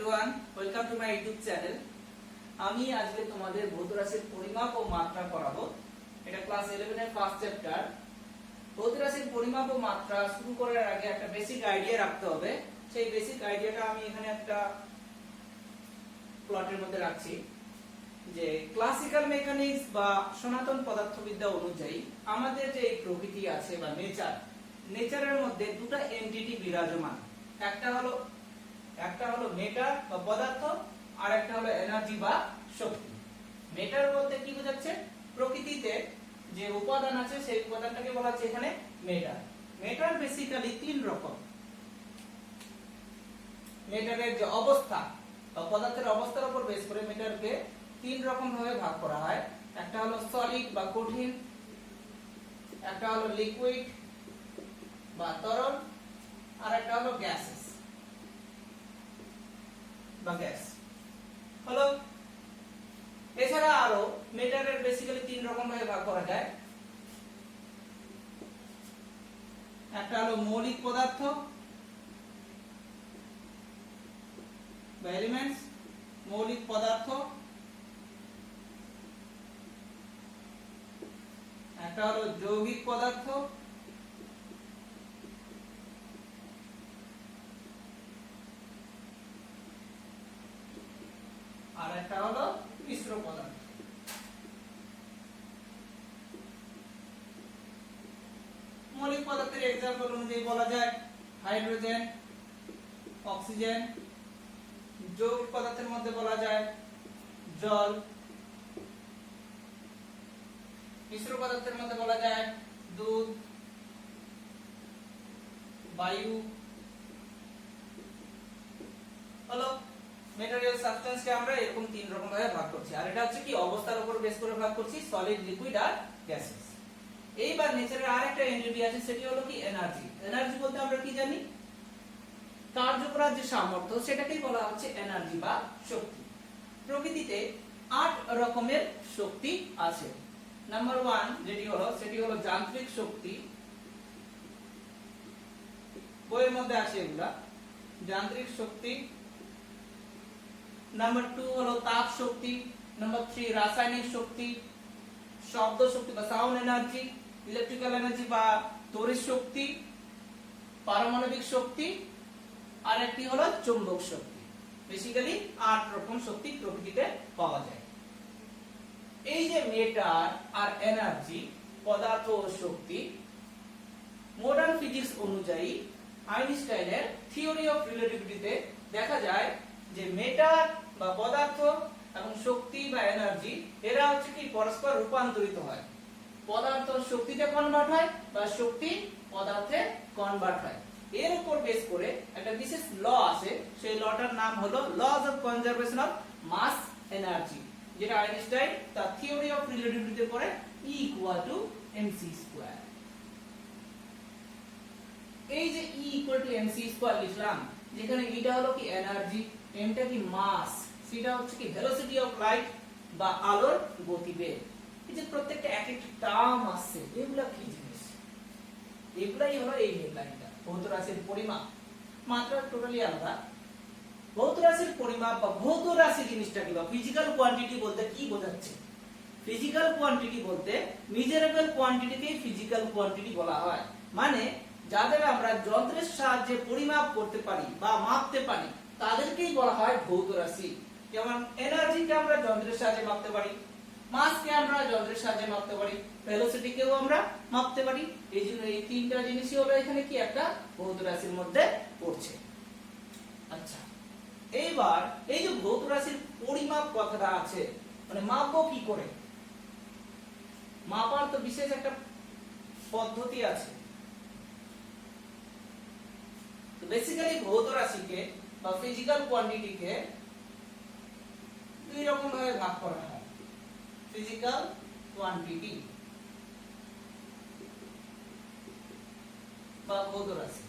Everyone, welcome to my YouTube channel. আমি আজকে তোমাদের ভৌত রাশির পরিমাপ ও মাত্রা পড়াবো। এটা ক্লাস 11 এর ফার্স্ট চ্যাপ্টার। ভৌত রাশির পরিমাপ ও মাত্রা শুরু করার আগে একটা বেসিক আইডিয়া রাখতে হবে। সেই বেসিক আইডিয়াটা আমি এখানে একটা প্লটের মধ্যে রাখছি যে ক্লাসিক্যাল মেকানিক্স বা সনাতন পদার্থবিদ্যা অনুযায়ী আমাদের যে এই প্রকৃতি আছে বা নেচারের মধ্যে দুটো এন্টিটি বিরাজমান। একটা হলো মেটার বা পদার্থ, আর একটা হলো এনার্জি বা শক্তি। মেটার বলতে কি বোঝাচ্ছে? প্রকৃতিতে যে উপাদান আছে সেই উপাদানটাকে বলা হচ্ছে এখানে মেটার। মেটার বেসিক্যালি তিন রকম। মেটারের যে অবস্থা বা পদার্থের অবস্থার উপর বেস করে মেটারকে তিন রকম ভাবে ভাগ করা হয়। একটা হলো সলিড বা কঠিন, একটা হলো লিকুইড বা তরল, আর একটা হলো গ্যাসেস বা গ্যাস। হলো এছাড়া আরো মেটারের বেসিক্যালি তিন রকম ভাবে ভাগ করা যায়। একটা হলো মৌলিক পদার্থ বা এলিমেন্টস, মৌলিক পদার্থ। একটা হলো যৌগিক পদার্থ, আর একটা হলো মিশ্র পদার্থ। মৌলিক পদার্থের এক্সাম্পল অনুযায়ী বলা যায় হাইড্রোজেন, অক্সিজেন। যৌগিক পদার্থের মধ্যে বলা যায় জল। মিশ্র পদার্থের মধ্যে বলা যায় দুধ, বায়ু। হলো মেটেরিয়াল সাবস্টেন্সকে আমরা এরকম তিন রকম ভাবে ভাগ করছি, আর এটা হচ্ছে কি অবস্থার উপর বেস করে ভাগ করছি, সলিড, লিকুইড আর গ্যাসেস। এইবার নেচারের আরেকটা এন্টিটি আছে, সেটি হলো কি এনার্জি। এনার্জি বলতে আমরা কি জানি? কার্য করার যে সামর্থ্য, সেটাকেই বলা হচ্ছে এনার্জি বা শক্তি। প্রকৃতিতে 8 রকমের শক্তি আছে। নাম্বার 1 সেটি হলো যান্ত্রিক শক্তি। বইয়ের মধ্যে আছে এগুলা, যান্ত্রিক শক্তি। নাম্বার 2 হলো তাপ শক্তি। নাম্বার 3 রাসায়নিক শক্তি, শব্দ শক্তি বা সাউন্ড এনার্জি, ইলেকট্রিক্যাল এনার্জি বা তড়িৎ শক্তি, পারমাণবিক শক্তি, আর একটি হলো চৌম্বক শক্তি। বেসিক্যালি 8 রকম শক্তি প্রকৃতিতে পাওয়া যায়। এই যে মেটার আর এনার্জি, পদার্থ ও শক্তি, মডার্ন ফিজিক্স অনুযায়ী আইনস্টাইনের থিওরি অফ রিলেটিভিটিতে দেখা যায় যে মেটার বা পদার্থ এবং শক্তি বা এনার্জি এরা হচ্ছে কি পরস্পর রূপান্তরিত হয়। পদার্থ শক্তিতে কনভার্ট হয় বা শক্তি পদার্থে কনভার্ট হয়। এর উপর বেস করে একটা বিশেষ ল আছে, সেই লটার নাম হলো law of conservation of mass energy, যেটা আইনস্টাইন তার থিওরি অফ রিলেটিভিটিতে পড়ে E = mc²। এই যে E = mc² লিখলাম, যেখানে এটা হলো কি এনার্জি, mটা কি মাস, সেটা হচ্ছে কি ভেলোসিটি অফ লাইট বা আলোর গতিবেগ। এই যে প্রত্যেকটা এক একটা টার্ম আছে, এগুলা কি জিনিস? এগুলাই হলো এই হেডলাইনটা, ভৌত রাশির পরিমাপ। মাত্রা টোটালি আলাদা। ভৌত রাশির পরিমাপ বা ভৌত রাশি জিনিসটা কি বা ফিজিক্যাল কোয়ান্টিটি বলতে কি বোঝাচ্ছে? ফিজিক্যাল কোয়ান্টিটি বলতে মেজারেবল কোয়ান্টিটিকেই ফিজিক্যাল কোয়ান্টিটি বলা হয়। মানে যাদের আমরা যন্ত্রের সাহায্যে পরিমাপ করতে পারি বা মাপতে পারি তাদেরকেই বলা হয় ভৌত রাশি। যেমন এনার্জিকে আমরা যন্ত্রের সাহায্যে মাপতে পারি, মাসকে আমরা যন্ত্রের সাহায্যে মাপতে পারি, ভেলোসিটিকেও আমরা মাপতে পারি। এই জন্য এই তিনটা জিনিসই হলো এখানে কি একটা ভৌত রাশির মধ্যে পড়ছে। আচ্ছা, এইবার এই যে ভৌত রাশির পরিমাপ কথাটা আছে, মানে মাপবো কি করে? মাপার তো বিশেষ একটা পদ্ধতি আছে। তো বেসিক্যালি ভৌত রাশিকে বা ফিজিক্যাল কোয়ান্টিটিকে দুই রকম ভাবে ভাগ করা হয়। ফিজিক্যাল কোয়ান্টিটি বা ভৌত রাশি।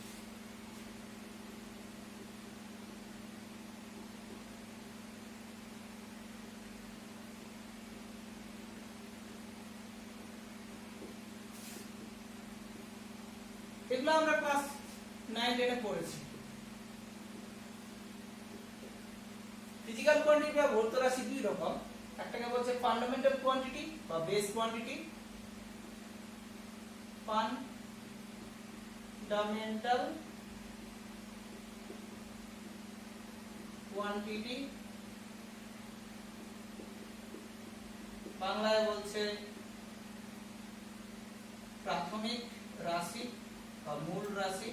এগুলো আমরা ক্লাস 9 10 এ পড়েছি। ফিজিক্যাল কোয়ান্টিটি বা ভৌত রাশি দুই রকম, একটাকে বলছে ফান্ডামেন্টাল কোয়ান্টিটি বা বেস কোয়ান্টিটি, ফান্ডামেন্টাল কোয়ান্টিটি, বাংলায় বলছে প্রাথমিক রাশি বা মূল রাশি,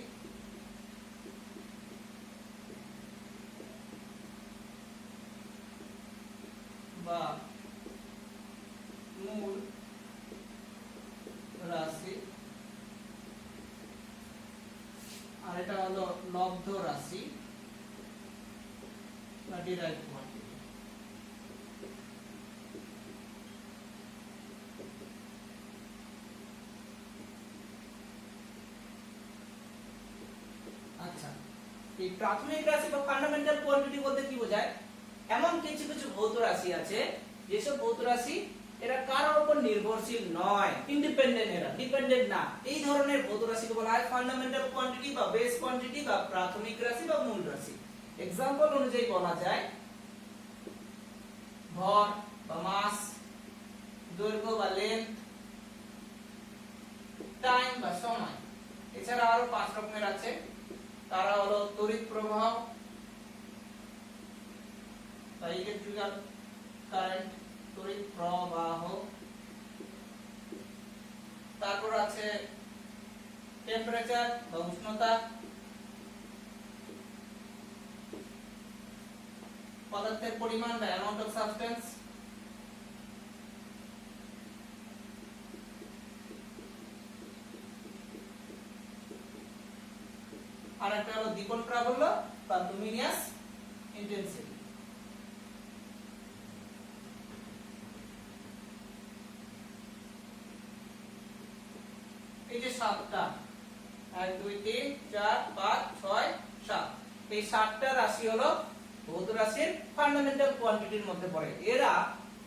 বা মূল রাশি, আর এটা হলো লব্ধ রাশি বা ডিরাইভড কোয়ান্টিটি। আচ্ছা, এই প্রাথমিক রাশি বা ফান্ডামেন্টাল কোয়ান্টিটি বলতে কি বোঝায়? এমন কিছু কিছু ভৌত রাশি আছে যেসব ভৌত রাশি এরা কারোর উপর নির্ভরশীল নয়, ইন্ডিপেন্ডেন্ট, এরা ডিপেন্ডেন্ট না। এই ধরনের ভৌত রাশিকে বলা হয় ফান্ডামেন্টাল কোয়ান্টিটি বা বেস কোয়ান্টিটি বা প্রাথমিক রাশি বা মূল রাশি। এক্সাম্পল অনুযায়ী বলা যায় ভর বা মাস, দৈর্ঘ্য বা লেন্থ, টাইম বা সময়। এছাড়া আরো 5 রকমের আছে, তারা হলো তড়িৎ প্রবাহ বা ইলেকট্রিক্যাল কারেন্ট, তড়িৎ প্রবাহ, তারপর আছে টেম্পারেচার বা উষ্ণতা, পদার্থের পরিমাণ বা অ্যামাউন্ট অফ সাবস্টেন্স, আর একটা হলো দ্বিগুণ প্রাবল্য বা লুমিনিয়াস ইন্টেন্সিটি। এই যে 7টা, 1 2 3 4 5 6 7, এই 7টা রাশি হলো ভৌত রাশির ফান্ডামেন্টাল কোয়ান্টিটির মধ্যে পড়ে। এরা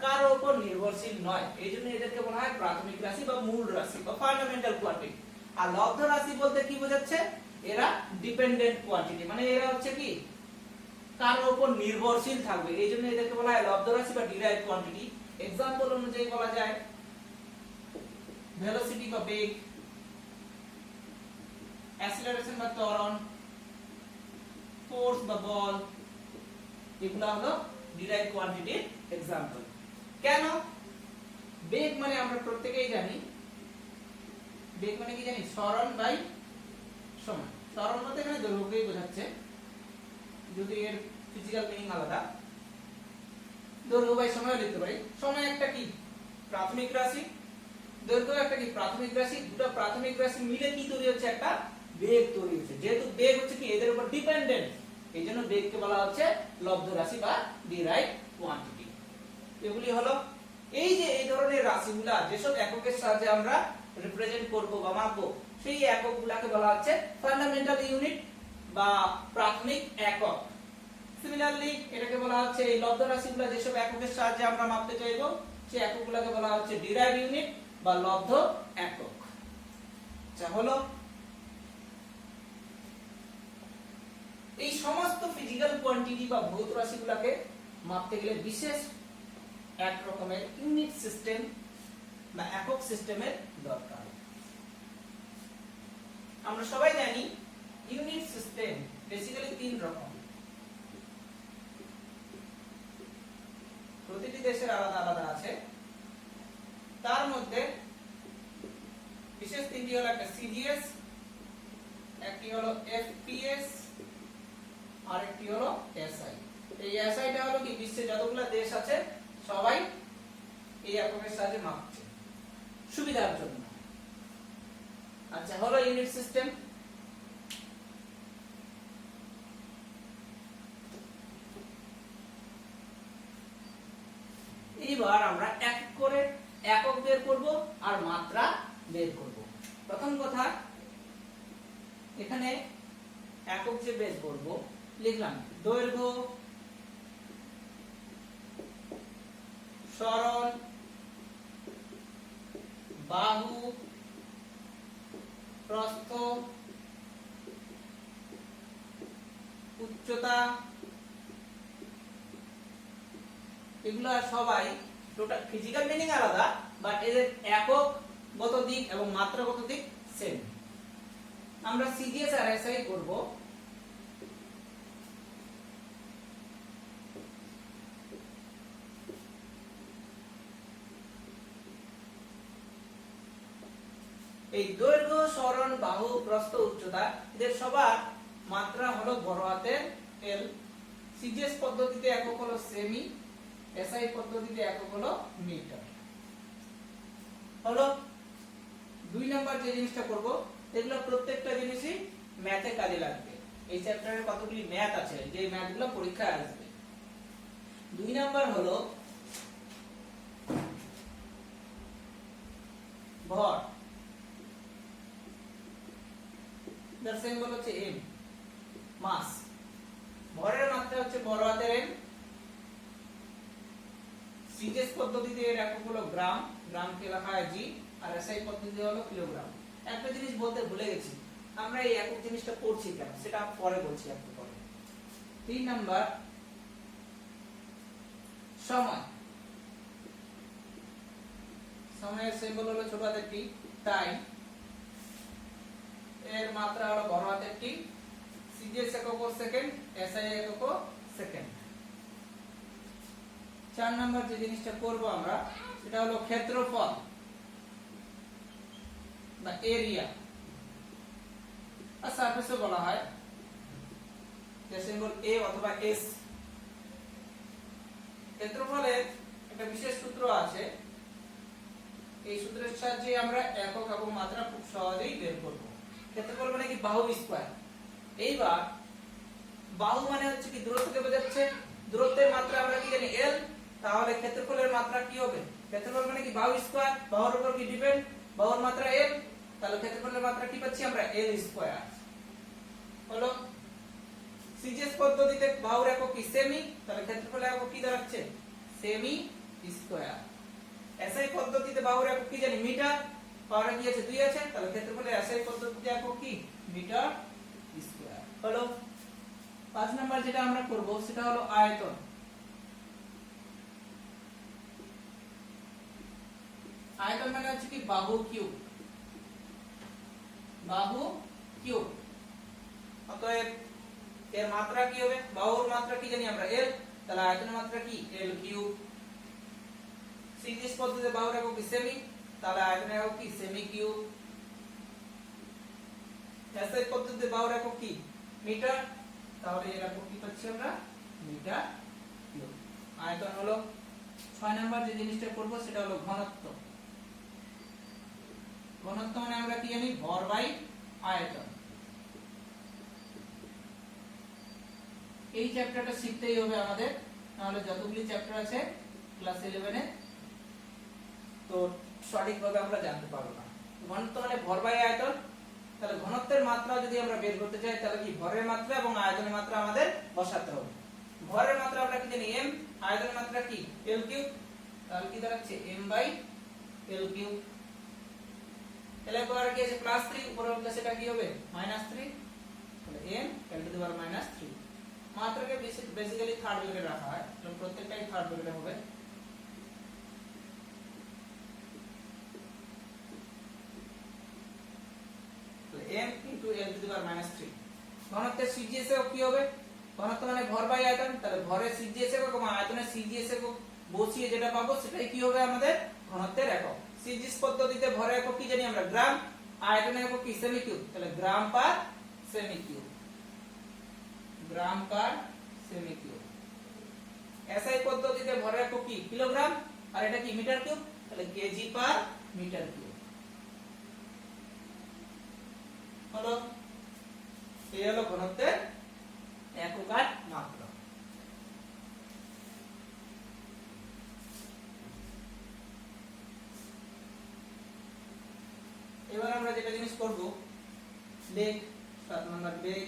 কারো উপর নির্ভরশীল নয়, এইজন্য এদেরকে বলা হয় প্রাথমিক রাশি বা মূল রাশি বা ফান্ডামেন্টাল কোয়ান্টিটি। আর লব্ধ রাশি বলতে কি বোঝাচ্ছে? এরা ডিপেন্ডেন্ট কোয়ান্টিটি, মানে এরা হচ্ছে কি কারোর উপর নির্ভরশীল থাকবে, এইজন্য এদেরকে বলা হয় লব্ধ রাশি বা ডিরাইভড কোয়ান্টিটি। एग्जांपल অনুযায়ী বলা যায় ভেলোসিটি বা বেগ, অ্যাসিলারেশন বা ত্বরণ, ফোর্স বা বল, এগুলো হলো ডিরাইভড কোয়ান্টিটির एग्जांपल। কেন? বেগ মানে আমরা প্রত্যেকেই জানি, বেগ মানে কি জানি? সরণ বাই সময়। সরণ বলতে এখানে দৈর্ঘ্যকেই বোঝাচ্ছে, যদি এর ফিজিক্যাল মিনিং আলাদা। দৈর্ঘ্য বাই সময় লিখতে পারি। সময় একটা কি প্রাথমিক রাশি, দৈর্ঘ্য একটা কি প্রাথমিক রাশি, দুটো প্রাথমিক রাশি মিলে কি তৈরি হচ্ছে? একটা বেগ তৈরি হচ্ছে। যেহেতু বেগ হচ্ছে কি এদের উপর ডিপেন্ডেন্ট, এইজন্য বেগকে বলা হচ্ছে লব্ধ রাশি বা ডিরাইভড কোয়ান্টিটি। এগুলি হলো এই যে এই ধরনের রাশিগুলা যেসব এককের সাহায্যে আমরা রিপ্রেজেন্ট করব বা মাপবো, সেই এককগুলোকে বলা হচ্ছে ফান্ডামেন্টাল ইউনিট বা প্রাথমিক একক। সিমিলারলি এটাকে বলা হচ্ছে এই লব্ধ রাশিগুলো যেসব এককের সাহায্যে আমরা মাপতে চাইবো, সেই এককগুলোকে বলা হচ্ছে ডিরাইভড ইউনিট বা লব্ধ একক। আচ্ছা, হলো এই সমস্ত ফিজিক্যাল কোয়ান্টিটি বা ভৌত রাশিগুলোকে মাপতে গেলে বিশেষ এক রকমের ইউনিট সিস্টেম বা একক সিস্টেমের দরকার। আমরা সবাই জানি ইউনিট সিস্টেম বেসিক্যালি 3 রকম, প্রতিটি দেশের আলাদা আলাদা আছে। তার মধ্যে বিশেষ 3টি হলো একটা সিজিএস, একটি হলো এফপিএস, আর একটি হলো এসআই। এই এসআইটা হলো কি বিশ্বে যতগুলো দেশ আছে সবাই এই এককের সাহায্যে মাপছে সুবিধার জন্য। আচ্ছা, হলো ইউনিট সিস্টেম। এবার আমরা এক করে একক বের করব আর মাত্রা বের করব। প্রথম কথা, এখানে একক যে বের করব লিখলাম দৈর্ঘ্য, সরণ, বাহু, প্রস্থ, উচ্চতা, এগুলো সবাই টোটাল ফিজিক্যাল মিনিং আলাদা, বাট এদের একক গত দিক এবং মাত্রাগত দিক সেম। আমরা সিজিএস আর এসআই করব। এই দৈর্ঘ্য, সরণ, বাহু, প্রস্থ, উচ্চতা এদের সবার মাত্রা হলো বড় হাতের এল। সিজিএস পদ্ধতিতে একক হলো সেমি, এসআই পদ্ধতিতে একক হলো মিটার। হলো 2 নাম্বার যে জিনিসটা করব, এগুলো প্রত্যেকটা জিনিসই ম্যাথে কাজে লাগবে। এই চ্যাপ্টারে কতগুলি ম্যাথ আছে যে ম্যাথগুলো পরীক্ষায় আসবে। 2 নাম্বার হলো ভর, যার সিম্বল হচ্ছে এম, মাস। ভরের মাত্রা হচ্ছে বড় হাতের এম। সিজিএস পদ্ধতিতে এর একক হলো গ্রাম, গ্রামকে লেখা হয় জি, আর এসআই পদ্ধতিতে হলো কিলোগ্রাম। একটা জিনিস বলতে ভুলে গেছি, আমরা এই একক জিনিসটা পড়ছি কেন সেটা পরে বলছি একটু পরে। 3 নাম্বার সময়, সময়ের সিম্বল হলো ছোট হাতের টি, টাইম। এর মাত্রা হলো বড় হাতের টি। সিজিএস একক সেকেন্ড, এসআই একক সেকেন্ড। 4 নাম্বার যে জিনিসটা করব আমরা সেটা হলো ক্ষেত্রফল বা এরিয়া, আর সারফেসও বলা হয়, যে সিম্বল এ অথবা এস। ক্ষেত্রফলের একটা বিশেষ সূত্র আছে, এই সূত্রের সাহায্যে আমরা একক এবং মাত্রা খুব সহজেই বের করব। ক্ষেত্রফল মানে কি বাহু স্কয়ার। এইবার বাহু মানে হচ্ছে কি দূরত্বকে বোঝাচ্ছে, দূরত্বের মাত্রা আমরা কি জানি এল, তাহলে ক্ষেত্রফলের মাত্রা কি হবে? ক্ষেত্রফল মানে কি বাহু স্কয়ার, বাহুর উপর কি ডিপেন্ড, বাহুর মাত্রা এল, তাহলে ক্ষেত্রফলের মাত্রা কি পাচ্ছি আমরা এল স্কয়ার। হলো সিজিএস পদ্ধতিতে বাহুর একক কি সেমি, তাহলে ক্ষেত্রফলের একক কি দাঁড়াচ্ছে সেমি স্কয়ার। এসআই পদ্ধতিতে বাহুর একক কি জানি মিটার, পাওয়ার কি আছে 2 আছে, তাহলে ক্ষেত্রফলের এসআই পদ্ধতিতে একক কি মিটার স্কয়ার। হলো 5 নাম্বার যেটা আমরা করব সেটা হলো আয়তন। আয়তন মানে হচ্ছে কি বাহু কিউব, বাহু কিউব। অতএব এর মাত্রা কি হবে, বাহুর মাত্রা কি জানি আমরা এল, তাহলে আয়তনের মাত্রা কি এল কিউব। সিজিএস পদ্ধতিতে বাহুর একক কি সেমি, তাহলে আয়তনের একক কি সেমি কিউব। এসআই পদ্ধতিতে বাহুর একক কি মিটার, তাহলে এর একক কি পাচ্ছি আমরা মিটার কিউব। আয়তন হলো। 6 নাম্বার যে জিনিসটা করব সেটা হলো ঘনত্ব। ঘনত্ব মানে আমরা কি জানি ভর বাই আয়তন। এই চ্যাপ্টারটা শিখতেই হবে আমাদের, নাহলে যতগুলি চ্যাপ্টার আছে ক্লাস 11 এ তো সঠিকভাবে আমরা জানতে পারবো না। ঘনত্ব মানে ভর বাই আয়তন, তাহলে ঘনত্বের মাত্রা যদি আমরা বের করতে চাই তাহলে কি ভরের মাত্রা এবং আয়তনের মাত্রা আমাদের বসাতে হবে। ভরের মাত্রা আমরা কি জানি m, আয়তনের মাত্রা কি l কিউব, তাহলে কি দাঁড়াচ্ছে m বাই l কিউব। তাহলে পরে কি আছে +3, উপরে হলে সেটা কি হবে -3, তাহলে m l to the power -3। মাত্রাকে বেসিক্যালি থার্ড ব্র্যাকেটে রাখা হয়, তো প্রত্যেকটাই থার্ড ব্র্যাকেটে হবে। m into l to the power -3। ঘনত্বের সিজিএস একক কি হবে, ঘনত্ব মানে ভর বাই আয়তন, তাহলে ভরের সিজিএস একক এবং আয়তনের সিজিএস একক বসিয়ে যেটা পাবো সেটাই কি হবে আমাদের ঘনত্বের একক। সিজিএস পদ্ধতিতে ভরের একক কি জানি আমরা গ্রাম, আয়তনের একক কি সেমি কিউব, তাহলে গ্রাম পার সেমি কিউব, গ্রাম পার সেমি কিউব। এসআই পদ্ধতিতে ভরের একক কি কিলোগ্রাম, আর এটা কি মিটার কিউব, তাহলে কেজি পার মিটার কিউব। হলো এই হলো ঘনত্বের একক আর মাত্রা। এবার আমরা যেটা জিনিস করব বেগ। 7 নম্বর বেগ।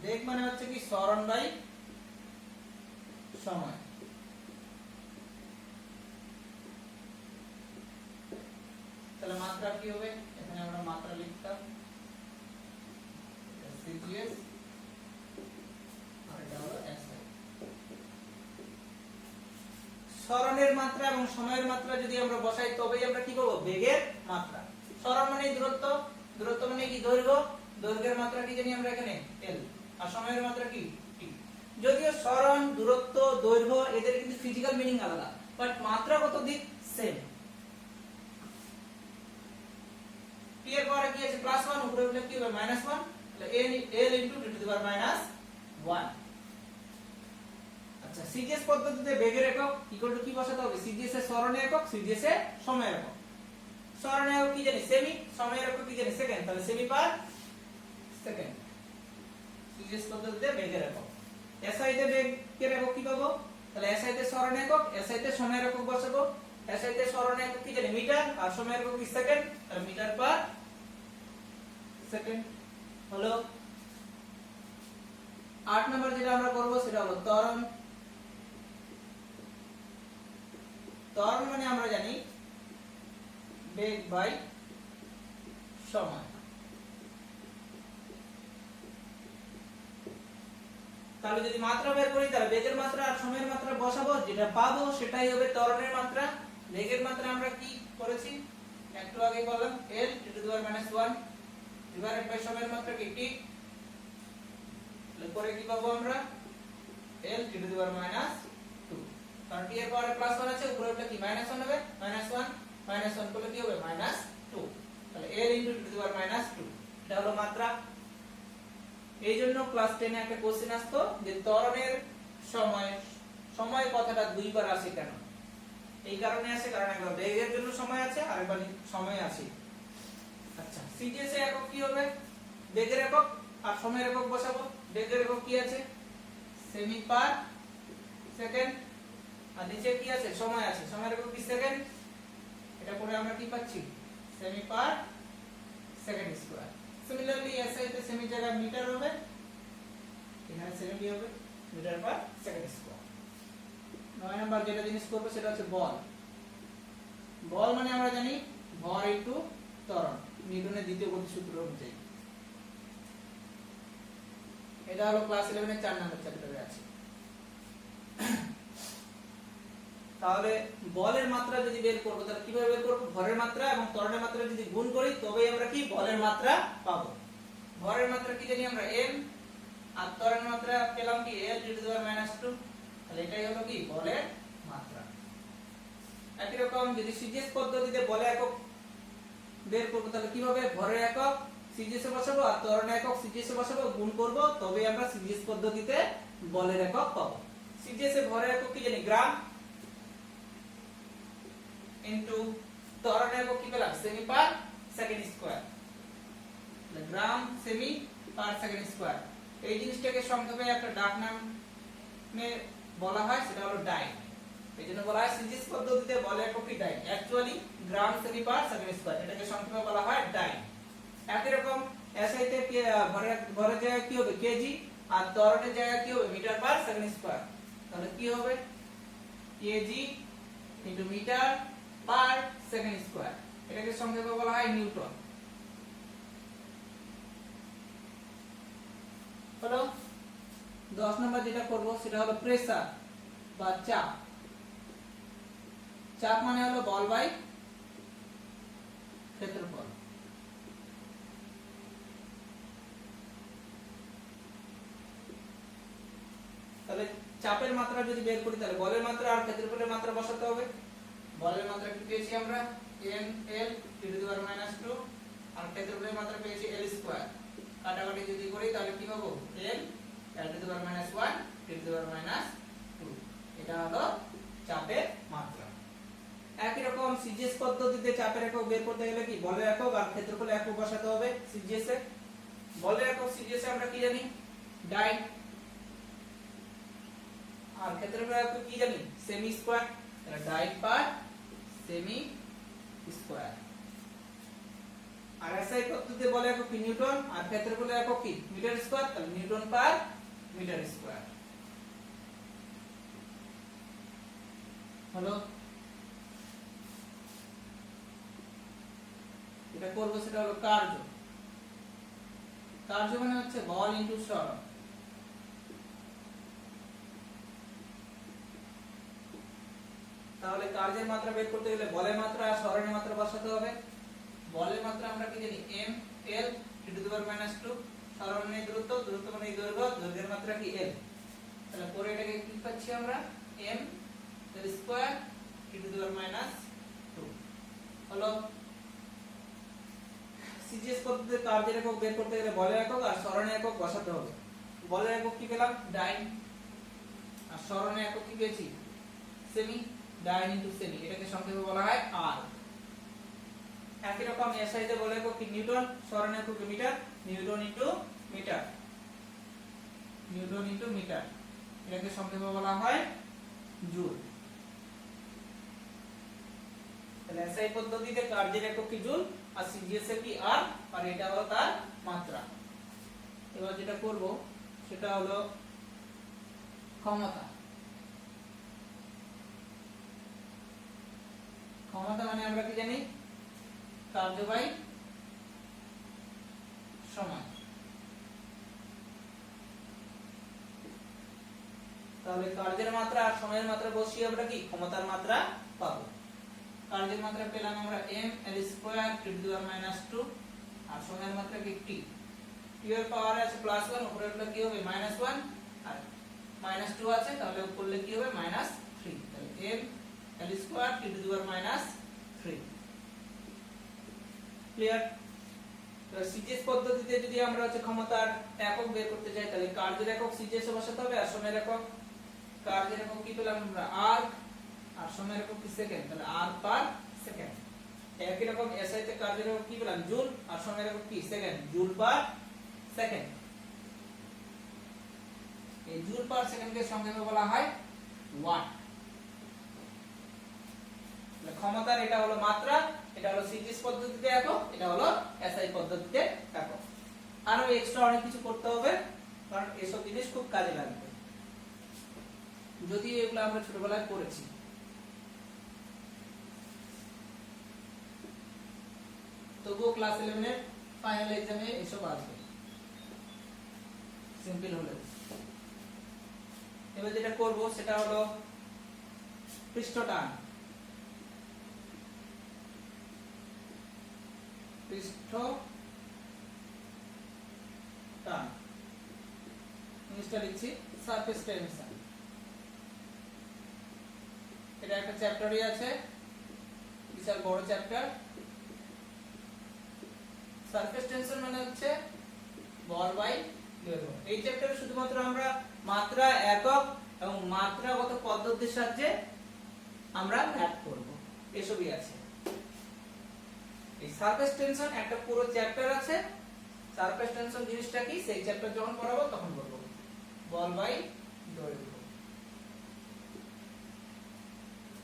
বেগ মানে হচ্ছে কি সরণ বাই সময়। তাহলে মাত্রা কি হবে, এখানে আমরা মাত্রা লিখতাম সিজিএস আর এটা হলো এসআই। সরণের মাত্রা এবং সময়ের মাত্রা যদি আমরা বসাই তবেই আমরা কি পাবো বেগের মাত্রা। সরণ মানে দূরত্ব, দূরত্ব মানে কি দৈর্ঘ্য, দৈর্ঘ্যের মাত্রা কি জানি আমরা এখানে l, আর সময়ের মাত্রা কি t। যদিও সরণ, দূরত্ব, দৈর্ঘ্য এদের কিন্তু ফিজিক্যাল মিনিং আলাদা, বাট মাত্রাগত দিক সেম। t এর পাওয়ারে কি আছে +1, উপরে উঠলে কি হবে -1, তাহলে l * 10⁻⁻1। আচ্ছা, সিজিএস পদ্ধতিতে বেগের একক ইকুয়াল টু কি বসাতে হবে? সিজিএস এর সরণের একক, সিজিএস এর সময়ের একক। সরণের একক কি জানি সেমি, সময়ের একক কি জানি সেকেন্ড, তাহলে সেমি পার সেকেন্ড সিজিএস পদ্ধতিতে বেগের একক। এসআই তে বেগের একক কি পাবো? তাহলে এসআই তে সরণের একক, এসআই তে সময়ের একক বসাবো। এসআই তে সরণের একক কি জানি মিটার, আর সময়ের একক কি সেকেন্ড, তাহলে মিটার পার সেকেন্ড হলো। 8 নম্বর যেটা আমরা করব সেটা হলো ত্বরণ। ত্বরণ মানে আমরা জানি বেগ বাই সময়। তাহলে যদি মাত্রা বের করি তাহলে বেগের মাত্রা আর সময়ের মাত্রা বসাবো, যেটা পাবো সেটাই হবে ত্বরণের মাত্রা। বেগের মাত্রা আমরা কি করেছি একটু আগে বললাম l * 1 ডিভাইডেড বাই সময়ের মাত্রা কি t। পরে কি পাবো আমরা l * 2, কারণ t এর পাওয়ারে +1 আছে, উপরে ওটা কি -1 হবে, -1 করলে কি হবে -2, তাহলে l * 2 এটা হলো মাত্রা। এইজন্য ক্লাস 10 এ একটা কোশ্চেন আসতো যে ত্বরণের সময় কথাটা দুইবার আসে কেন? এই কারণে আসে কারণ একবার বেগের জন্য সময় আছে আর একবার সময় আছে। আচ্ছা, সিজিএস এর একক কি হবে? বেগের একক আর সময়ের একক বসাবো। বেগের একক কি আছে সেমি পার সেকেন্ড, আর নিচে কি আছে সময় আছে, সময়ের একক কি সেকেন্ড। এটা পরে আমরা কি পাচ্ছি সেমি per second square. Similarly SI তে সেমি জায়গায় মিটার হবে, এখানে সেমি হবে metre per second square. 9 number যেটা জিনিস করব সেটা হচ্ছে বল। বল মানে আমরা জানি ভর ইনটু ত্বরণ, নিউটনের দ্বিতীয় গতি সূত্র অনুযায়ী। এটা হলো ক্লাস 11 এর 4 নম্বর চ্যাপ্টারে আছে। তাহলে বলের মাত্রা যদি বের করব তাহলে কিভাবে বের করব? ভরের মাত্রা এবং ত্বরণের মাত্রা যদি গুণ করি তবেই আমরা কি বলের মাত্রা পাবো। ভরের মাত্রা কি জানি আমরা m, আর ত্বরণের মাত্রা পেলাম কি l * 2, তাহলে এটাই হলো কি বলের মাত্রা। একই রকম যদি সিজিএস পদ্ধতিতে বলের একক বের করব তাহলে কিভাবে? ভরের একক সিজিএস এ বসাবো আর ত্বরণের একক সিজিএস এ বসাবো, গুণ করব, তবে আমরা সিজিএস পদ্ধতিতে বলের একক পাবো। সিজিএস এ ভরের একক কি জানি গ্রাম, ইনটু ত্বরণের একক কি পেলাম সেমি পার সেকেন্ড স্কয়ার, তাহলে গ্রাম সেমি পার সেকেন্ড স্কয়ার। এই জিনিসটাকে সংক্ষেপে একটা ডাক নামে বলা হয়, সেটা হলো ডাইন। এইজন্য বলা হয় সিজিএস পদ্ধতিতে বলের একক কি ডাইন, অ্যাকচুয়ালি গ্রাম সেমি পার সেকেন্ড স্কয়ার, এটাকে সংক্ষেপে বলা হয় ডাইন। একই রকম এসআই তে ভরের জায়গায় কি হবে কেজি, আর ত্বরণের জায়গায় কি হবে মিটার পার সেকেন্ড স্কয়ার, তাহলে কি হবে kg into metre per second square, এটাকে সংক্ষেপে বলা হয় নিউটন। হলো 10 নম্বর যেটা করব সেটা হলো প্রেসার বা চাপ। চাপ মানে হলো বল বাই ক্ষেত্রফল। তাহলে চাপের মাত্রা যদি বের করি তাহলে বলের মাত্রা আর ক্ষেত্রফলের মাত্রা বসাতে হবে। বলের মাত্রা কি পেয়েছি আমরা m l * 2, আর ক্ষেত্রফলের মাত্রা পেয়েছি l স্কয়ার। কাটাকাটি যদি করি তাহলে কি পাবো l * 1 * 2, এটা হলো চাপের মাত্রা। একই রকম সিজিএস পদ্ধতিতে চাপের একক বের করতে গেলে কি বলের একক আর ক্ষেত্রফলের একক বসাতে হবে। সিজিএস এ বলের একক সিজিএস এ আমরা কি জানি ডাইন, আর ক্ষেত্রফলের একক কি জানি সেমি স্কয়ার, তাহলে ডাইন পার সেমি স্কয়ার। আর এসআই পদ্ধতিতে বলের একক কি নিউটন, আর ক্ষেত্রফলের একক কি মিটার স্কয়ার, তাহলে নিউটন পার মিটার স্কয়ার। হলো এটা করব সেটা হলো কার্য। কার্য মানে হচ্ছে বল ইনটু সরণ। তাহলে কার্যের মাত্রা বের করতে গেলে বলের মাত্রা আর সরণের মাত্রা বসাতে হবে। বলের মাত্রা আমরা কি জানি m l (10⁻²), সরণের দূরত্ব, দূরত্ব মানে দৈর্ঘ্য, দৈর্ঘ্যের মাত্রা কি l। তাহলে পরে এটাকে কি পাচ্ছি আমরা m l² (10⁻²) হলো। সিজিএস পদ্ধতিতে কার্যের একক বের করতে গেলে বলের একক আর সরণের একক বসাতে হবে। বলের একক কি পেলাম ডাইন, আর সরণের একক কি পেয়েছি সেমি। ডাইন ইনটু সেমি, এটাকে সংক্ষেপে বলা হয় আর। একই রকম এসআই তে বলে কি নিউটন, সরণের একক metre, newton into metre, newton into metre, এটাকে সংক্ষেপে বলা হয় জুল। তাহলে এসআই পদ্ধতিতে কার্যের একক কি জুল, আর সিজিএস এর কি আর, আর এটা হলো তার মাত্রা। এবার যেটা করব সেটা হলো ক্ষমতা। ক্ষমতা মানে আমরা কি জানি কার্য বাই সময়। তাহলে কার্যের মাত্রা আর সময়ের মাত্রা বসিয়ে আমরা কি ক্ষমতার মাত্রা পাবো। কার্যের মাত্রা পেলাম আমরা m l² (10⁻²), আর সময়ের মাত্রা কি t। t এর পাওয়ার আছে +1, উপরে উঠলে কি হবে -1, আর -2 আছে, তাহলে উপরে কি হবে -3। তাহলে m l²(10⁻³ ক্লিয়ার। তো সিজিএস পদ্ধতিতে যদি আমরা ক্ষমতার একক বের করতে চাই তাহলে কার্যের একক সিজিএস এ বসাতে হবে, আর সময়ের একক, কার্যের একক কি পেলাম আমরা আর, আর সময়ের একক কি সেকেন্ড, তাহলে আর পার সেকেন্ড। একই রকম এসআই তে কার্যের একক কি পেলাম জুল, আর সময়ের একক কি সেকেন্ড, জুল পার সেকেন্ড। এই জুল পার সেকেন্ডকে সংক্ষেপে বলা হয় ওয়াট। ক্ষমতার এটা হলো মাত্রা, এটা হলো সিজিএস পদ্ধতিতে একক, এটা হলো এসআই পদ্ধতিতে একক। আরো এক্সট্রা অনেক কিছু করতে হবে, কারণ এসব জিনিস খুব কাজে লাগবে, যদি এগুলো আমরা ছোটবেলায় পড়েছি। তবুও ক্লাস 11 এর ফাইনাল এক্সামে এসব আসবে সিম্পল হলে। এবার যেটা করব সেটা হলো পৃষ্ঠ টান। পৃষ্ঠ টান ইংলিশটা লিখছি সারফেস টেনশন। এটা একটা চ্যাপ্টারই আছে, বিশাল বড় চ্যাপ্টার। সারফেস টেনশন মানে হচ্ছে বল বাই দৈর্ঘ্য। এই চ্যাপ্টারে শুধুমাত্র আমরা মাত্রা, একক এবং মাত্রাগত পদ্ধতির সাহায্যে আমরা ম্যাথ করব, এসবই আছে। এই সারফেস টেনশন একটা পুরো চ্যাপ্টার আছে। সারফেস টেনশন জিনিসটা কি সেই চ্যাপ্টার যখন পড়াবো তখন বলবো। বল বাই দৈর্ঘ্য,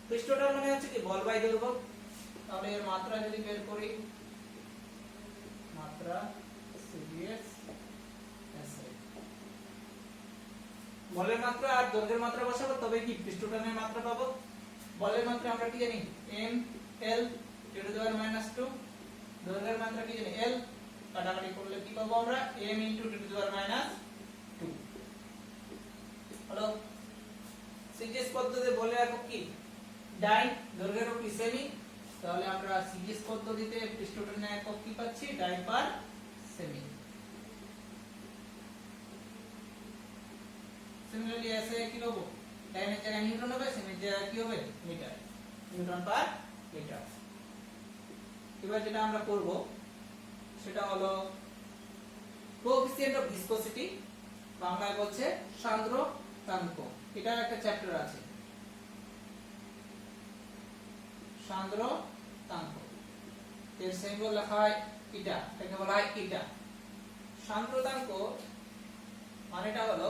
পৃষ্ঠটা মানে হচ্ছে কি বল বাই দৈর্ঘ্য। তাহলে এর মাত্রা যদি বের করি, মাত্রা সিজিএস এসআই, বলের মাত্রা আর দৈর্ঘ্যের মাত্রা বসাবো, তবে কি পৃষ্ঠটানের মাত্রা পাবো। বলের মাত্রা আমরা কি জানি m l (10⁻²), দৈর্ঘ্যের মাত্রা কি জানি l, কাটাকাটি করলে কি পাবো আমরা m * 10⁻²। হলো সিজিএস পদ্ধতিতে বলে একক কি ডাইন, দৈর্ঘ্যের একক কি সেমি। তাহলে আমরা সিজিএস পদ্ধতিতে পৃষ্ঠটানের একক কি পাচ্ছি ডাইন পার সেমি। সিমিলারলি এসে কি পাবো, ডাইনের জায়গায় নিউটন হবে, সেমির জায়গায় কি হবে মিটার, নিউটন পার মিটার। এবার যেটা আমরা করব সেটা হলো কোএফিসিয়েন্ট অফ ভিসকসিটি, বাংলায় বলছে সান্দ্রতাঙ্ক। এটার একটা চ্যাপ্টার আছে সান্দ্রতাঙ্ক, এর সিম্বল লেখা হয় ইটা, এটাকে বলা হয় ইটা। সান্দ্রতাঙ্ক মানেটা হলো,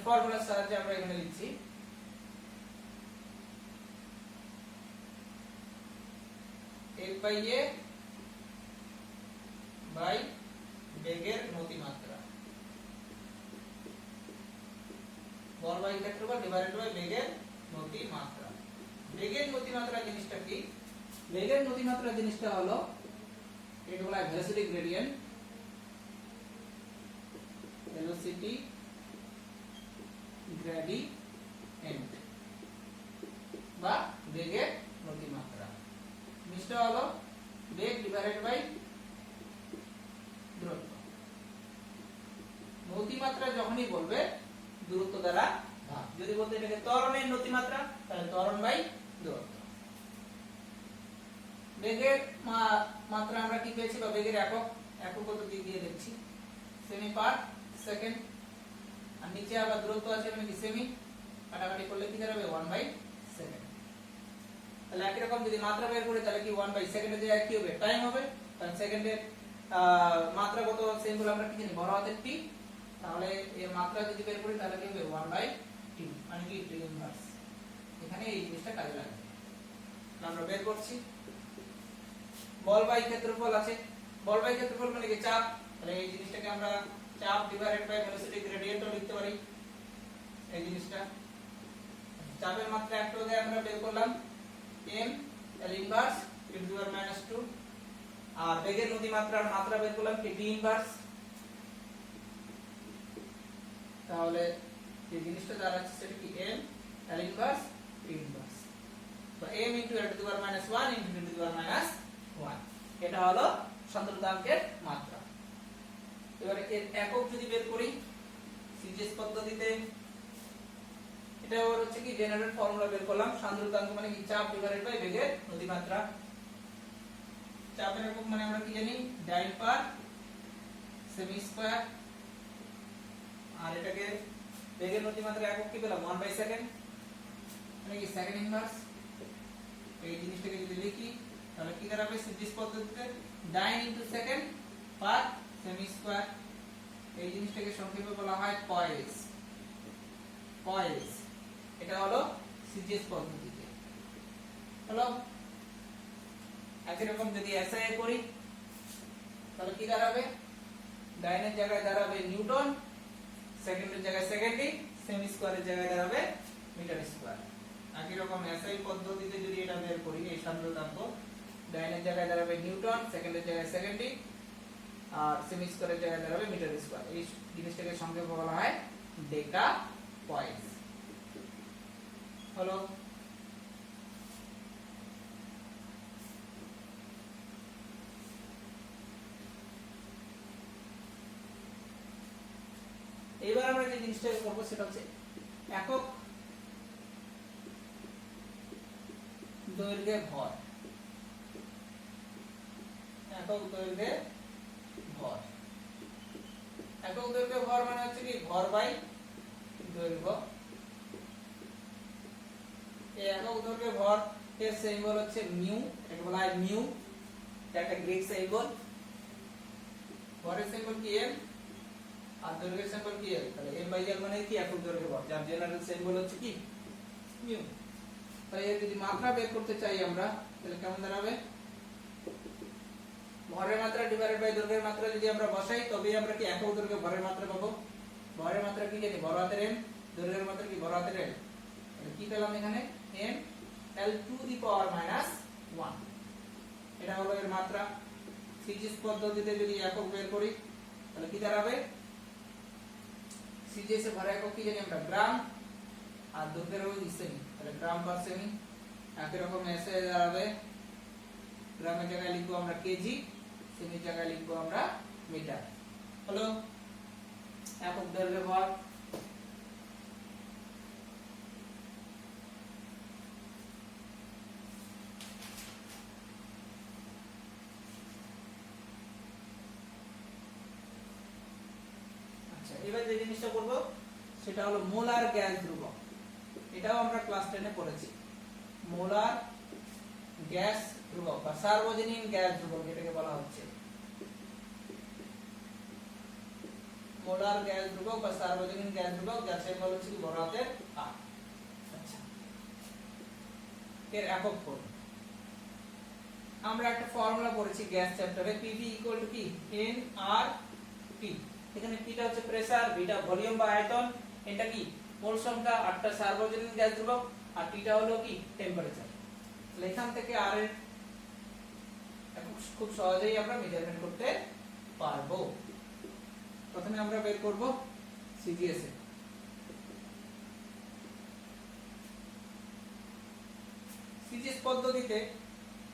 ফর্মুলার সাহায্যে আমরা এখানে লিখছি F/A বাই বেগের নতিমাত্রা, বল বাই ক্ষেত্রফল ডিভাইডেড বাই বেগের নতিমাত্রা। বেগের নতিমাত্রা জিনিসটা কি, বেগের নতিমাত্রা জিনিসটা হলো এটা বলা হয় ভেলোসিটি গ্রেডিয়েন্ট, ভেলোসিটি গ্রেডিয়েন্ট। বা বেগের নতিমাত্রা। জিনিসটা হলো বেগ ডিভাইডেড বাই দূরত্ব। নতিমাত্রা যখনই বলবে দূরত্ব দ্বারা ভাগ। যদি বলতে এটাকে ত্বরণের নতিমাত্রা তাহলে ত্বরণ বাই দূরত্ব। বেগের মাত্রা আমরা কি পেয়েছি বা বেগের একক কত দিয়ে দেখছি সেমি পার সেকেন্ড, আর নিচে আবার দূরত্ব আছে মানে কি সেমি, কাটাকাটি করলে কি দাঁড়াবে 1/সেকেন্ড। তাহলে একই রকম যদি মাত্রা বের করি তাহলে কি 1/সেকেন্ডের জায়গায় কি হবে টাইম হবে, কারণ সেকেন্ডের মাত্রা কত সেগুলো আমরা কি জানি বড় হাতের টি, তাহলে এর মাত্রা যদি বের করি তাহলে কি হবে 1/t মানে কি টি ইনভার্স। এখানে এই জিনিসটা কাজে লাগবে। আমরা বের করছি বল বাই ক্ষেত্রফল আছে, বল বাই ক্ষেত্রফল মানে কি চাপ, তাহলে এই জিনিসটাকে আমরা চাপ ডিভাইডেড বাই ভেলোসিটি গ্রেডিয়েন্টও লিখতে পারি। এই জিনিসটা চাপের মাত্রা একটু আগে আমরা বের করলাম m l inverse e to the power -2, আর বেগের নতিমাত্রার মাত্রা বের করলাম কি d ইনভার্স। তাহলে এই জিনিসটা দাঁড়াচ্ছে সেটা কি m l inverse d inverse, তো m * l to the power -1 * 10 to the power -1। এটা হলো সান্দ্রতাঙ্কের মাত্রা। এবারে এর একক যদি বের করি সিজিএস পদ্ধতিতে, এটা হচ্ছে কি জেনারেল ফর্মুলা বের করলাম, সান্দ্রতাঙ্ক মানে কি চাপ ডিভাইডেড বাই বেগের নতিমাত্রা। চাপের একক মানে আমরা কি জানি ডাইন পার সেমি স্কয়ার, আর এটাকে বেগের নতিমাত্রা একক কি পেলাম 1/সেকেন্ড মানে কি সেকেন্ড ইনভার্স। এই জিনিসটাকে যদি লিখি তাহলে কি দাঁড়াবে সিজিএস পদ্ধতিতে dyne into second per cm square. এই জিনিসটাকে সংক্ষেপে বলা হয় পয়েস। এটা হলো সিজিএস পদ্ধতিতে। হলো একই রকম যদি এসআই করি তাহলে কি দাঁড়াবে ডাইনের জায়গায় দাঁড়াবে নিউটন, সেকেন্ডের জায়গায় সেকেন্ডই, সেমি স্কয়ারের জায়গায় দাঁড়াবে মিটার স্কয়ার। একই রকম এসআই পদ্ধতিতে যদি এটা বের করি এই সান্দ্রতাঙ্ক ডাইনের জায়গায় দাঁড়াবে নিউটন, সেকেন্ডের জায়গায় সেকেন্ডই, আর সেমি স্কয়ারের জায়গায় দাঁড়াবে মিটার স্কয়ার। এই জিনিসটাকে সংক্ষেপে বলা হয় ডেকা পয়েস। হলো এবার আমরা যে জিনিসটা করব সেটা হচ্ছে একক দৈর্ঘ্যে ভর। একক দৈর্ঘ্যে ভর, একক দৈর্ঘ্যে ভর মানে হচ্ছে কি ভর বাই দৈর্ঘ্য। এই একক দৈর্ঘ্যে ভর এর সিম্বল হচ্ছে মিউ, এটাকে বলা হয় মিউ, এটা একটা গ্রিক সিম্বল। ভরের সিম্বল কি m আর দৈর্ঘ্যের সিম্বল কি l, তাহলে m/l মানে কি একক দৈর্ঘ্যে ভর, যার জেনারেল সিম্বল হচ্ছে কি মিউ। তাই এর যদি মাত্রা বের করতে চাই আমরা তাহলে কেমন দাঁড়াবে ভরের মাত্রা ডিভাইডেড বাই দৈর্ঘ্যের মাত্রা যদি আমরা বসাই তবেই আমরা কি একক দৈর্ঘ্যে ভরের মাত্রা পাবো। ভরের মাত্রা কি জানি বড় হাতের m, দৈর্ঘ্যের মাত্রা কি বড় হাতের l, তাহলে কি পেলাম এখানে m l to the power -1। এটা হলো এর মাত্রা। সিজিএস পদ্ধতিতে যদি একক বের করি তাহলে কি দাঁড়াবে সিজিএস এর ভর একক কি জানি আমরা গ্রাম, আর দৈর্ঘ্যের হলো সেমি, তাহলে গ্রাম পার সেমি। একই রকম এসে দাঁড়াবে গ্রামের জায়গায় লিখবো আমরা কেজি, সেমির জায়গায় লিখবো আমরা মিটার। হলো একক দৈর্ঘ্যে ভর। আচ্ছা এবার যে জিনিসটা করব সেটা হলো মোলার গ্যাস ধ্রুবক। এটাও আমরা ক্লাস 10 এ পড়েছি। মোলার গ্যাস ধ্রুবক বা সার্বজনীন গ্যাস ধ্রুবক এটাকে বলা হচ্ছে। মোলার গ্যাস ধ্রুবক বা সার্বজনীন গ্যাস ধ্রুবক, যার সিম্বল হচ্ছে কি বড় হাতের R। আচ্ছা এর একক কোণ আমরা একটা ফর্মুলা পড়েছি গ্যাস চ্যাপ্টারে, PV = কি nRT। এখানে P টা হচ্ছে প্রেসার, V টা ভলিউম বা আয়তন, এটা কি মোল সংখ্যা, আর টা সার্বজনীন গ্যাস ধ্রুবক, আর T টা হলো কি টেম্পারেচার। এখান থেকে R এর খুব সহজেই আমরা মেজারমেন্ট করতে পারবো। প্রথমে আমরা বের করব সিজিএস এ সিজিএস পদ্ধতিতে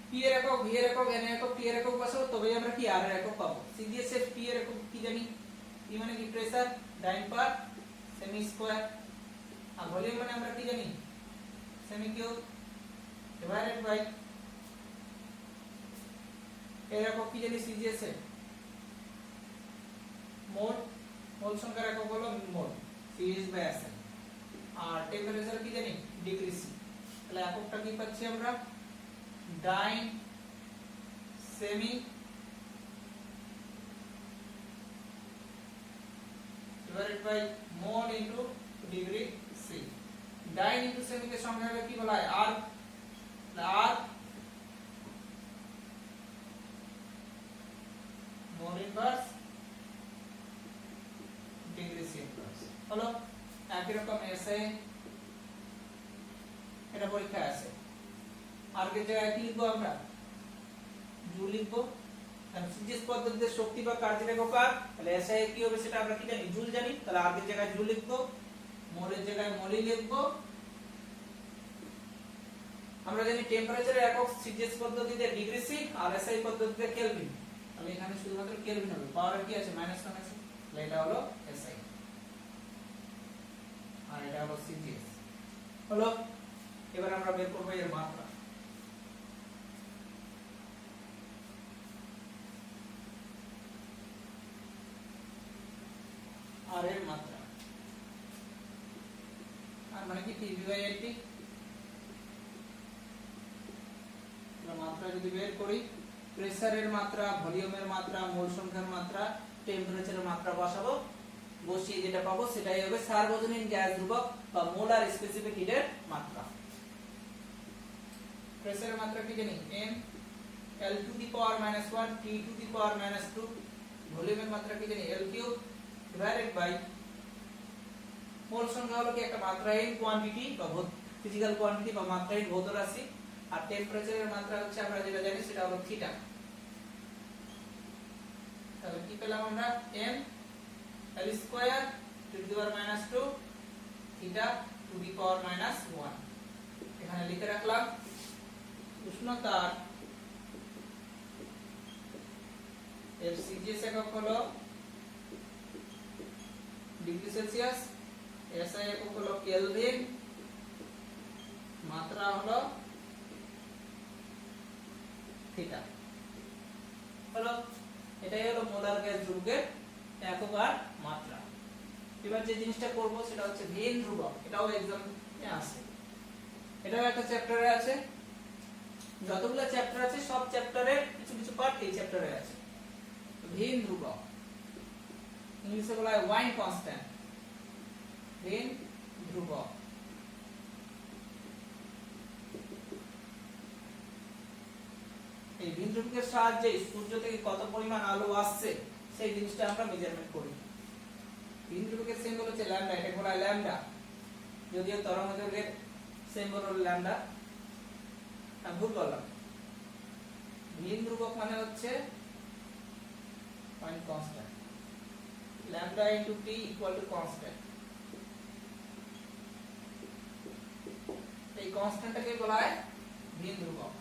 পি এর একক, ভি এর একক, এন এর একক, টি এর একক বসাবো, তবেই আমরা কি আর এর একক পাবো। সিজিএস এর পি এর একক কি জানি? পি মানে কি প্রেসার, ডাইন পার সেমি স্কয়ার। আর ভলিউম মানে আমরা কি জানি? সেমি কিউব ডিভাইডেড বাই এর একক কি জানি? সিজিএস এর মোল, মোল সংখ্যার একক হলো মোল, সিরিজ বাই এসএন। আর টেম্পারেচার কি জানি? Degree C. তাহলে এককটা কি পাচ্ছি আমরা? Dyne cm divided by mole into degree C. Dyne into cm কে সংখ্যাকে কি বলা হয়? আর। আর mole inverse degree C inverse হলো। একই রকম এসে এটা পরীক্ষায় আছে। আর কে জায়গায় কি লিখবো আমরা? জুল লিখবো। কারণ সিজিএস পদ্ধতিতে শক্তি বা কার্যের একক আর, তাহলে এসআই কি হবে সেটা আমরা কি জানি? জুল জানি। তাহলে আর এর জায়গায় জুল লিখবো, মোলের জায়গায় মোলই লিখবো। আমরা জানি টেম্পারেচারের একক সিজিএস পদ্ধতিতে ডিগ্রি সি আর এসআই পদ্ধতিতে কেলভিন। তাহলে এখানে শুধুমাত্র কেলভিন হবে। পাওয়ার কি আছে? -1 আছে। তাহলে এটা হলো এসআই আর এটা হলো সিজিএস হলো। এবার আমরা বের করব এর মাত্রা। আর এর মাত্রা আর মানে কি pv/nt। আমরা মাত্রা যদি বের করি, প্রেসারের মাত্রা, ভলিউমের মাত্রা, মোল সংখ্যার মাত্রা, টেম্পারেচারের মাত্রা বসাবো, বসিয়ে যেটা পাবো সেটাই হবে সার্বজনীন গ্যাস ধ্রুবক বা মোলার স্পেসিফিক হিটের মাত্রা। প্রেসারের মাত্রা কি জানি? m l to the power -1 t to the power -2। ভলিউমের মাত্রা কি জানি? l cube divided by mole সংখ্যা হলো কি একটা মাত্রাহীন কোয়ান্টিটি বা ফিজিক্যাল কোয়ান্টিটি বা মাত্রাহীন ভৌত রাশি। আর টেম্পারেচারের মাত্রা হচ্ছে আমরা যেটা জানি সেটা হলো থিটা। তাহলে কি পেলাম আমরা? m l square to the power -2 theta to the power -1। এখানে লিখে রাখলাম। উষ্ণতার এর সিজিএস একক হলো ডিগ্রি সেলসিয়াস, এসআই একক হলো কেলভিন, মাত্রা হলো থিটা হলো। এটাই হলো মোলার গ্যাস ধ্রুবকের একক আর মাত্রা। এবার যে জিনিসটা করব সেটা হচ্ছে ভিন ধ্রুবক। এটাও এক্সামে আসে, এটাও একটা চ্যাপ্টারে আছে। যতগুলো চ্যাপ্টার আছে সব চ্যাপ্টারের কিছু কিছু পার্ট এই চ্যাপ্টারে আছে। ভিন ধ্রুবক ইংলিশে বলা হয় ওয়াইন কনস্ট্যান্ট। ভিন ধ্রুবক এই ভিন ধ্রুবকের সাহায্যে সূর্য থেকে কত পরিমাণ আলো আসছে সেই জিনিসটা আমরা মেজারমেন্ট করি। ভিন ধ্রুবকের সিম্বল হচ্ছে ল্যামডা, এটা বলা হয় ল্যামডা, যদিও তরঙ্গদৈর্ঘ্যের সিম্বল হলো ল্যামডা। ভুল বললাম। ভিন ধ্রুবক মানে হচ্ছে point constant, lambda into t equal to constant। এই কনস্ট্যান্টটাকে বলা হয় ভিন ধ্রুবক।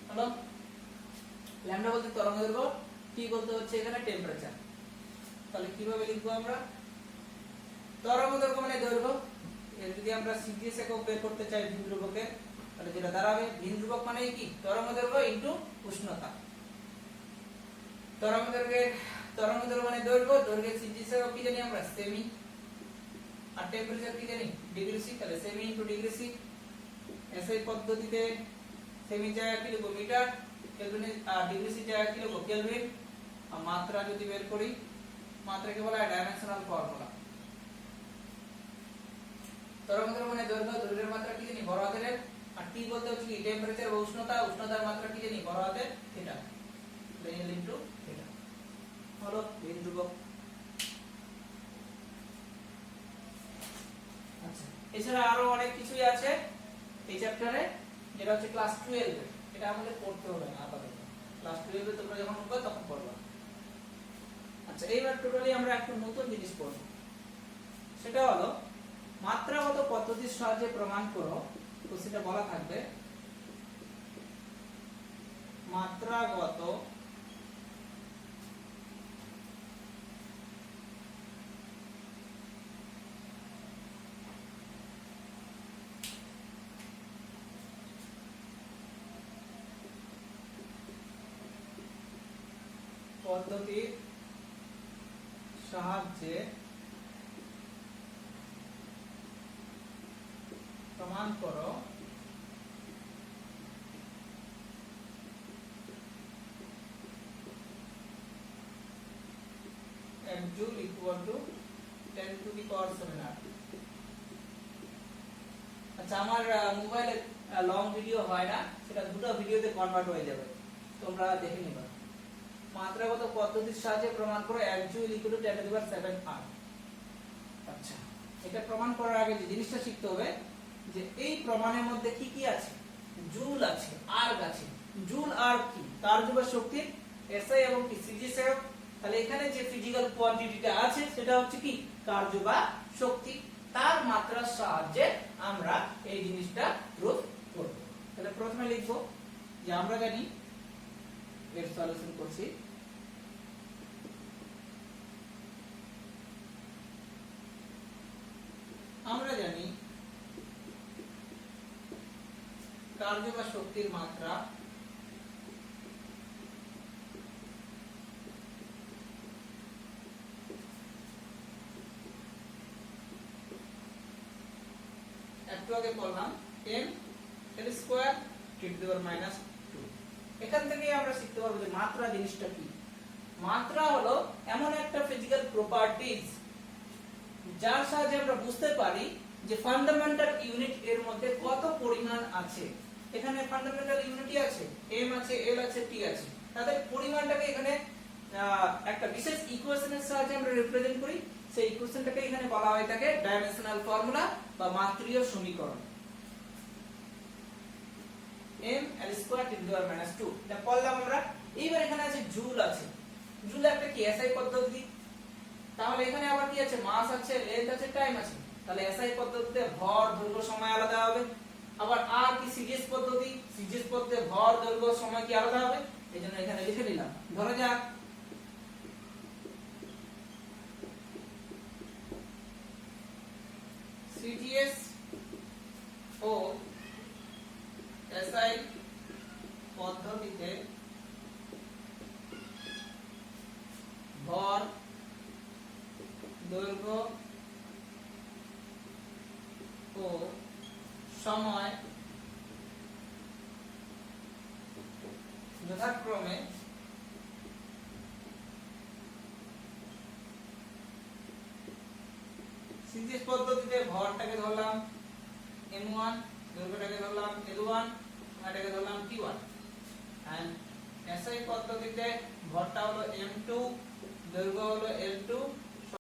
হলো ল্যামডা বলতে তরঙ্গদৈর্ঘ্য, টি বলতে হচ্ছে এখানে টেম্পারেচার। তাহলে কিভাবে লিখবো আমরা? তরঙ্গদৈর্ঘ্য মানে দৈর্ঘ্য। এর যদি আমরা সিজিএস একক বের করতে চাই ভিন ধ্রুবকের, তাহলে যেটা দাঁড়াবে ভিন ধ্রুবক মানে কি? তরঙ্গদৈর্ঘ্য ইনটু উষ্ণতা। তরঙ্গদৈর্ঘ্য মানে দৈর্ঘ্য, দৈর্ঘ্যের সিজিএস একক কি জানি আমরা? সেমি। আর টেম্পারেচার কি জানি? Degree C. তাহলে cm into degree C. SI পদ্ধতিতে সেমি জায়গায় কি লিখবো? মিটার। কেলভিন আর ডিগ্রি সি জায়গায় কি লিখবো? কেলভিন। আর মাত্রা যদি বের করি, মাত্রাকে বলা হয় ডাইমেনশনাল ফর্মুলা। তরঙ্গদৈর্ঘ্য মানে দৈর্ঘ্য, দৈর্ঘ্যের মাত্রা কি জানি? বড় হাতের। আর টি বলতে হচ্ছে কি? টেম্পারেচার বা উষ্ণতা, উষ্ণতার মাত্রা কি জানি? বড় হাতের থিটা। L ইনটু থিটা হলো ভিন ধ্রুবক। আচ্ছা, এছাড়া আরো অনেক কিছুই আছে এই চ্যাপ্টারে, যেটা হচ্ছে ক্লাস 12 এ। এটা আমাদের পড়তে হবে না আপাতত, ক্লাস 12 এ তোমরা যখন পড়বে তখন পড়বা। আচ্ছা, এইবার টোটালি আমরা একটা নতুন জিনিস পড়ব। সেটা হলো মাত্রাগত পদ্ধতির সাহায্যে প্রমাণ করো। তো সেটা বলা থাকবে মাত্রাগত পদ্ধতির সাহায্যে প্রমাণ করো এক joule equal to 10 to the power 7 আর। আচ্ছা, আমার মোবাইলে লং ভিডিও হয় না, সেটা দুটো ভিডিওতে কনভার্ট হয়ে যাবে, তোমরা দেখে নিবা। মাত্রাগত পদ্ধতির সাহায্যে প্রমাণ করো এক joule equal to 10 to the power 7 আর। আচ্ছা, এটা প্রমাণ করার আগে যে জিনিসটা শিখতে হবে যে এই প্রমাণের মধ্যে কি কি আছে। জুল আছে, আর্গ আছে। জুল আর্গ কি? কার্য বা শক্তির এসআই এবং কি সিজিএস। তাহলে এখানে যে ফিজিক্যাল কোয়ান্টিটিটা আছে সেটা হচ্ছে কি কার্য বা শক্তি, তার মাত্রার সাহায্যে আমরা এই জিনিসটা প্রুফ করব। তাহলে প্রথমে লিখব যে আমরা জানি, এর সলিউশন করছি, আমরা জানি কার্য বা শক্তির মাত্রা একটু আগে বললাম m এর square T two the power minus 2। এখান থেকে আমরা শিখতে পারবো যে মাত্রা জিনিসটা কি। মাত্রা হলো এমন একটা ফিজিক্যাল প্রপার্টিজ যার সাহায্যে আমরা বুঝতে পারি যে ফান্ডামেন্টাল ইউনিট এর মধ্যে কত পরিমাণ আছে। এখানে ফান্ডামেন্টাল ইউনিটই আছে, m আছে, l আছে, t আছে। তাদের পরিমাণটাকে এখানে একটা বিশেষ ইকুয়েশনের সাহায্যে আমরা রিপ্রেজেন্ট করি। সেই ইকুয়েশনটাকে এখানে বলা হয় থাকে ডাইমেনশনাল ফর্মুলা বা মাত্রীয় সমীকরণ। m l square T two the power minus 2 এটা পড়লাম আমরা। এইবার এখানে আছে জুল আছে। জুল একটা কি এসআই পদ্ধতি। তাহলে এখানে আবার কি আছে? মাস আছে, লেন্থ আছে, টাইম আছে। তাহলে এসআই পদ্ধতিতে ভর, দৈর্ঘ্য, সময় আলাদা হবে। আবার আর কি সিজিএস পদ্ধতি, সিজিএস পদ্ধতিতে ভর, দৈর্ঘ্য, সময় কি আলাদা হবে। এইজন্য এখানে লিখে নিলাম। ধরা যাক সিজিএস ও এসআই পদ্ধতিতে ভর, দৈর্ঘ্য ও সময় যথাক্রমে সিজিএস পদ্ধতিতে ভরটাকে ধরলাম m1, দৈর্ঘ্যটাকে ধরলাম l1, সময়টাকে ধরলাম t1। এন্ড এসআই পদ্ধতিতে ভরটা হলো m2, দৈর্ঘ্য হলো l2,